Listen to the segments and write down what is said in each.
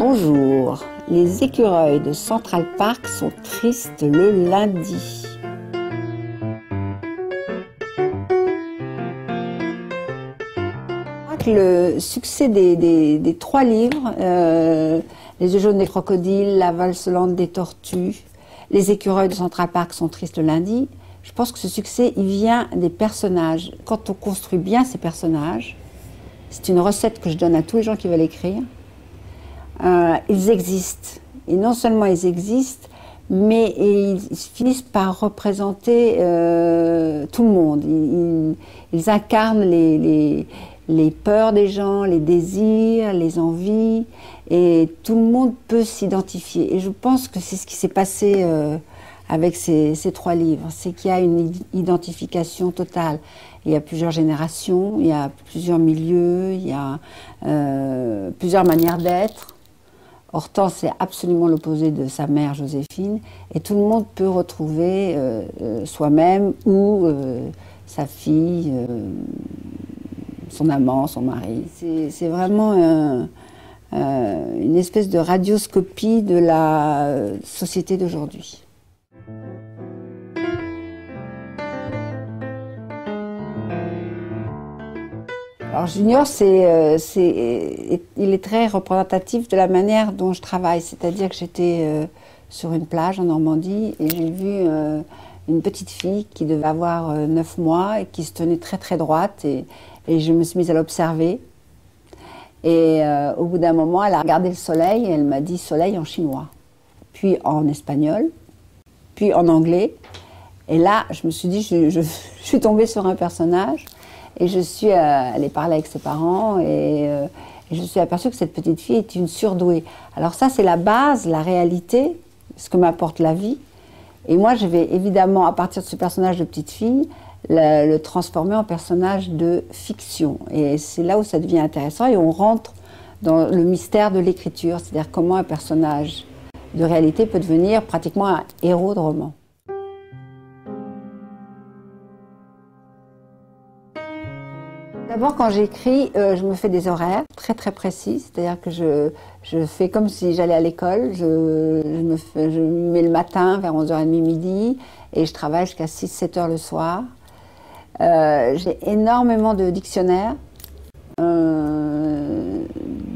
Bonjour, les écureuils de Central Park sont tristes le lundi. Le succès des 3 livres, Les yeux jaunes des crocodiles, La valse lente des tortues, Les écureuils de Central Park sont tristes le lundi, je pense que ce succès, il vient des personnages. Quand on construit bien ces personnages, c'est une recette que je donne à tous les gens qui veulent écrire, ils existent. Et non seulement ils existent, mais ils finissent par représenter tout le monde. Ils incarnent les peurs des gens, les désirs, les envies, et tout le monde peut s'identifier. Et je pense que c'est ce qui s'est passé avec ces 3 livres, c'est qu'il y a une identification totale. Il y a plusieurs générations, il y a plusieurs milieux, il y a plusieurs manières d'être. Hortense est absolument l'opposé de sa mère Joséphine, et tout le monde peut retrouver soi-même ou sa fille, son amant, son mari. C'est vraiment une espèce de radioscopie de la société d'aujourd'hui. Alors Junior, il est très représentatif de la manière dont je travaille, c'est-à-dire que j'étais sur une plage en Normandie et j'ai vu une petite fille qui devait avoir 9 mois et qui se tenait très très droite et je me suis mise à l'observer. Et au bout d'un moment, elle a regardé le soleil et elle m'a dit « soleil » en chinois, puis en espagnol, puis en anglais. Et là, je me suis dit, je suis tombée sur un personnage. Et je suis allée parler avec ses parents et je me suis aperçue que cette petite fille est une surdouée. Alors ça, c'est la base, la réalité, ce que m'apporte la vie. Et moi, je vais évidemment, à partir de ce personnage de petite fille, le transformer en personnage de fiction. Et c'est là où ça devient intéressant et on rentre dans le mystère de l'écriture, c'est-à-dire comment un personnage de réalité peut devenir pratiquement un héros de roman. D'abord, quand j'écris, je me fais des horaires très très précis, c'est-à-dire que je fais comme si j'allais à l'école, je me mets le matin vers 11h30 midi et je travaille jusqu'à 6-7 heures le soir. J'ai énormément de dictionnaires, des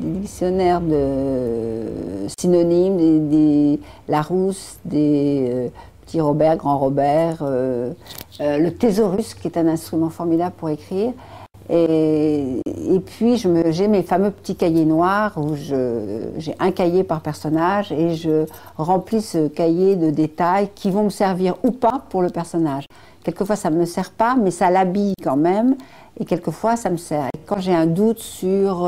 dictionnaires de synonymes, des Larousse, des Petit Robert, Grand Robert, le thésaurus qui est un instrument formidable pour écrire. Et puis j'ai mes fameux petits cahiers noirs où j'ai un cahier par personnage et je remplis ce cahier de détails qui vont me servir ou pas pour le personnage. Quelquefois ça ne me sert pas, mais ça l'habille quand même, et quelquefois ça me sert. Et quand j'ai un doute sur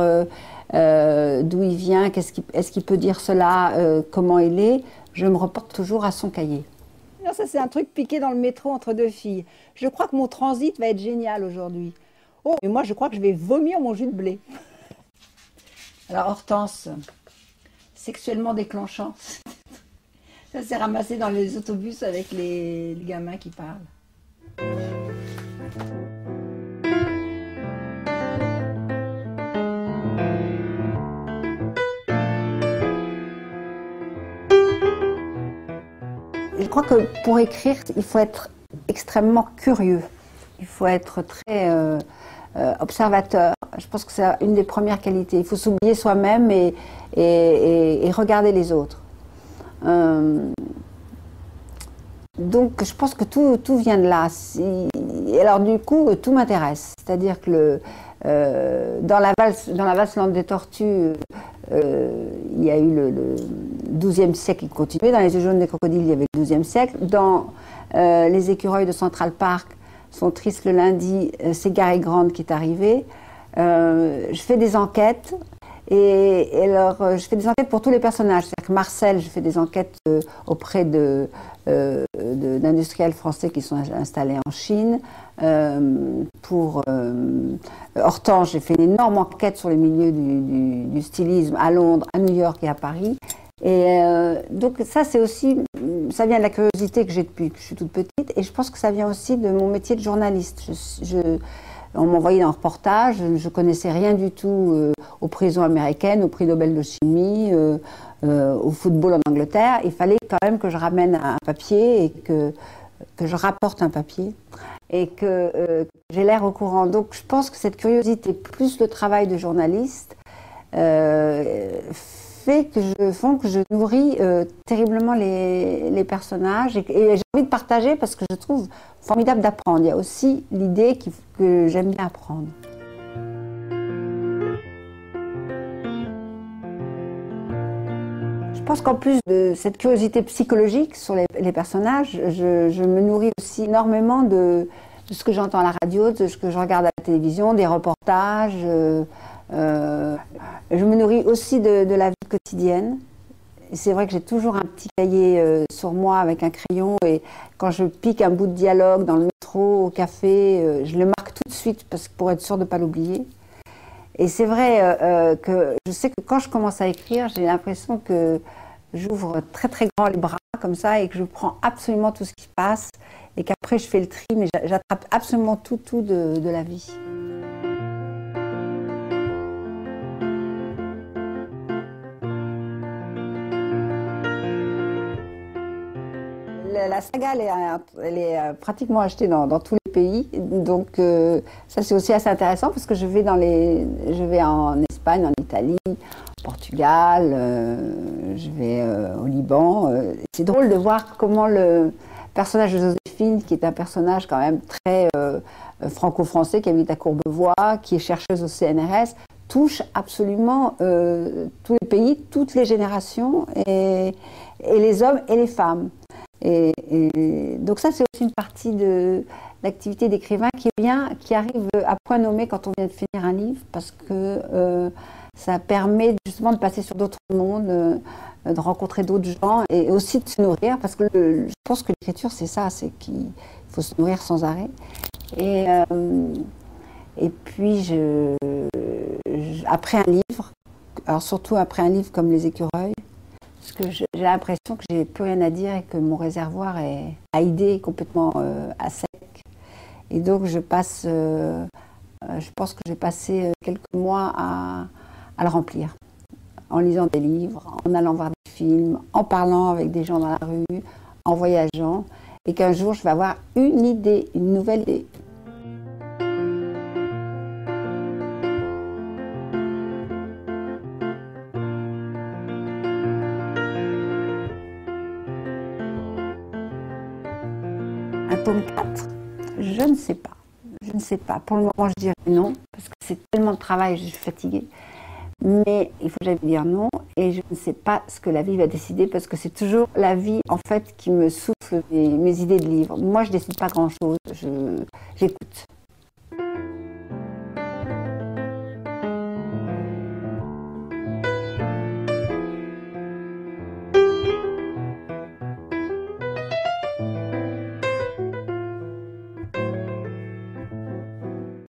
d'où il vient, est-ce qu'il peut dire cela, comment il est, je me reporte toujours à son cahier. Non, ça c'est un truc piqué dans le métro entre 2 filles. Je crois que mon transit va être génial aujourd'hui. Oh, et moi je crois que je vais vomir mon jus de blé. Alors Hortense, sexuellement déclenchant, ça s'est ramassé dans les autobus avec les gamins qui parlent. Je crois que pour écrire, il faut être extrêmement curieux. Il faut être très observateur. Je pense que c'est une des premières qualités. Il faut s'oublier soi-même et regarder les autres. Donc je pense que tout vient de là. Et alors du coup, tout m'intéresse. C'est-à-dire que dans la valse lente des tortues, il y a eu le XIIe siècle qui continuait. Dans les yeux jaunes des crocodiles, il y avait le XIIe siècle. Dans les écureuils de Central Park, sont tristes le lundi, c'est Gary Grant qui est arrivé. Je fais des enquêtes et alors je fais des enquêtes pour tous les personnages. C'est-à-dire que Marcel, je fais des enquêtes auprès d'industriels français qui sont installés en Chine. Pour Hortense, j'ai fait une énorme enquête sur les milieux du stylisme à Londres, à New York et à Paris. Et donc ça, c'est aussi, ça vient de la curiosité que j'ai depuis que je suis toute petite, et je pense que ça vient aussi de mon métier de journaliste. On m'envoyait dans un reportage, je connaissais rien du tout aux prisons américaines, au prix Nobel de chimie, au football en Angleterre. Il fallait quand même que je ramène un papier et que je rapporte un papier et que j'ai l'air au courant. Donc je pense que cette curiosité, plus le travail de journaliste, font que je nourris terriblement les personnages et j'ai envie de partager parce que je trouve formidable d'apprendre. Il y a aussi l'idée que j'aime bien apprendre. Je pense qu'en plus de cette curiosité psychologique sur les personnages, je me nourris aussi énormément de ce que j'entends à la radio, de ce que je regarde à la télévision, des reportages. Je me nourris aussi de la vie quotidienne. C'est vrai que j'ai toujours un petit cahier sur moi avec un crayon et quand je pique un bout de dialogue dans le métro, au café, je le marque tout de suite pour être sûre de ne pas l'oublier. Et c'est vrai que je sais que quand je commence à écrire, j'ai l'impression que j'ouvre très très grand les bras comme ça et que je prends absolument tout ce qui passe et qu'après je fais le tri, mais j'attrape absolument tout de la vie. La saga, elle est pratiquement achetée dans tous les pays, donc ça c'est aussi assez intéressant parce que je vais en Espagne, en Italie, au Portugal, je vais au Liban. C'est drôle de voir comment le personnage de Joséphine, qui est un personnage quand même très franco-français, qui habite à Courbevoie, qui est chercheuse au CNRS, touche absolument tous les pays, toutes les générations, et les hommes et les femmes. Et donc ça, c'est aussi une partie de l'activité d'écrivain qui arrive à point nommé quand on vient de finir un livre, parce que ça permet justement de passer sur d'autres mondes, de rencontrer d'autres gens et aussi de se nourrir, parce que je pense que l'écriture, c'est ça, c'est qu'il faut se nourrir sans arrêt. Et puis, après un livre, alors surtout après un livre comme Les Écureuils, parce que j'ai l'impression que j'ai plus rien à dire et que mon réservoir à idées est complètement à sec. Et donc je pense que j'ai passé quelques mois à le remplir, en lisant des livres, en allant voir des films, en parlant avec des gens dans la rue, en voyageant, et qu'un jour je vais avoir une idée, une nouvelle idée. Un tome 4, je ne sais pas. Je ne sais pas. Pour le moment, je dirais non, parce que c'est tellement de travail, je suis fatiguée. Mais il faut jamais dire non, et je ne sais pas ce que la vie va décider, parce que c'est toujours la vie, en fait, qui me souffle mes idées de livres. Moi, je ne décide pas grand-chose, j'écoute.